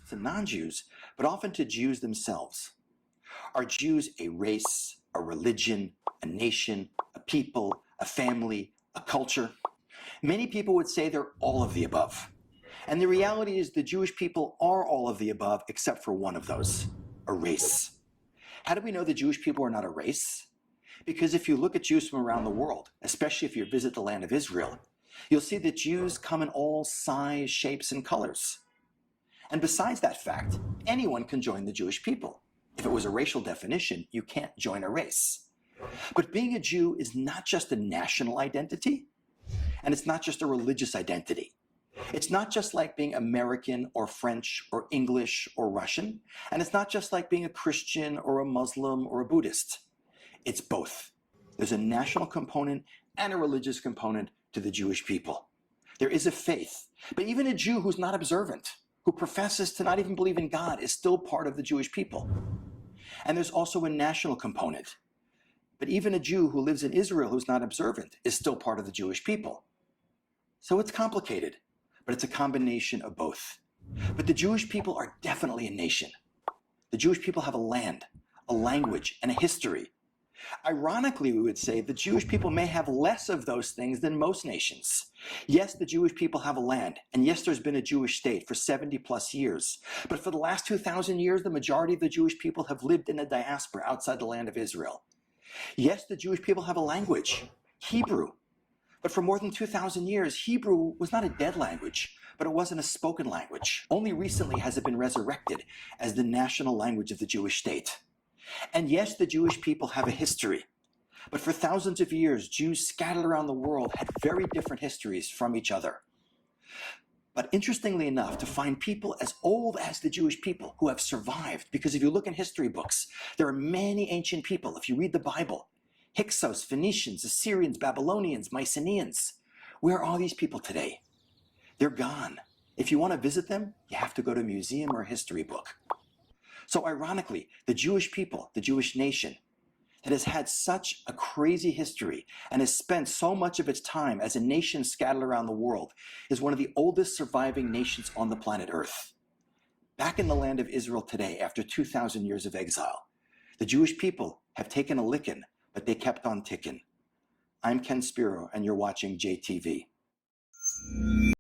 to non-Jews, but often to Jews themselves. Are Jews a race, a religion, a nation, a people, a family, a culture? Many people would say they're all of the above. And the reality is the Jewish people are all of the above except for one of those, a race. How do we know the Jewish people are not a race? Because if you look at Jews from around the world, especially if you visit the land of Israel, you'll see that Jews come in all size, shapes, and colors. And besides that fact, anyone can join the Jewish people. If it was a racial definition, you can't join a race. But being a Jew is not just a national identity, and it's not just a religious identity. It's not just like being American or French or English or Russian, and it's not just like being a Christian or a Muslim or a Buddhist. It's both. There's a national component and a religious component to the Jewish people. There is a faith, but even a Jew who's not observant, who professes to not even believe in God, is still part of the Jewish people. And there's also a national component. But even a Jew who lives in Israel who's not observant is still part of the Jewish people. So it's complicated, but it's a combination of both. But the Jewish people are definitely a nation. The Jewish people have a land, a language, and a history. Ironically, we would say the Jewish people may have less of those things than most nations. Yes, the Jewish people have a land, and yes, there's been a Jewish state for 70 plus years. But for the last 2,000 years, the majority of the Jewish people have lived in a diaspora outside the land of Israel. Yes, the Jewish people have a language, Hebrew. But for more than 2,000 years, Hebrew was not a dead language, but it wasn't a spoken language. Only recently has it been resurrected as the national language of the Jewish state. And yes, the Jewish people have a history. But for thousands of years, Jews scattered around the world had very different histories from each other. But interestingly enough, to find people as old as the Jewish people who have survived, because if you look in history books, there are many ancient people. If you read the Bible, Hyksos, Phoenicians, Assyrians, Babylonians, Mycenaeans, where are these people today? They're gone. If you want to visit them, you have to go to a museum or a history book. So ironically, the Jewish people, the Jewish nation, that has had such a crazy history and has spent so much of its time as a nation scattered around the world, is one of the oldest surviving nations on the planet Earth. Back in the land of Israel today, after 2,000 years of exile, the Jewish people have taken a licking, but they kept on ticking. I'm Ken Spiro, and you're watching JTV.